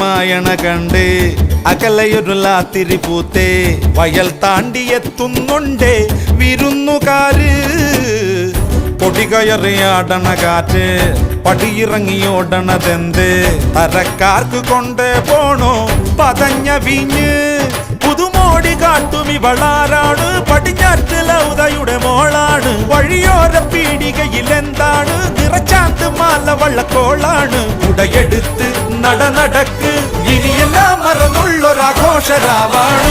മായണ കണ്ട് അകലയൊരു ലാത്തിരി പൂത്തേ വയൽ താണ്ടിയെത്തുന്നുണ്ടേ വിരുന്നുകാര് പൊടികയറിയാടണ കാറ്റ് പടിയിറങ്ങിയോടണതെന്ത് തരക്കാർക്ക് കൊണ്ട് പോണോ പതഞ്ഞ വീഞ്ഞ് പുതുമോടി കാട്ടും ഇവളാരാണ് പടിഞ്ഞാറ്റ് ലൗതയുടെ മോളാണ് വഴിയോര പീടികയിൽ എന്താണ് നിറച്ചാന്ത് മാല വള്ളക്കോളാണ് ഉടയെടുത്ത് നടക്ക് ഇനിയെല്ലാം മറന്നുള്ളൊരാഘോഷരാവാണ്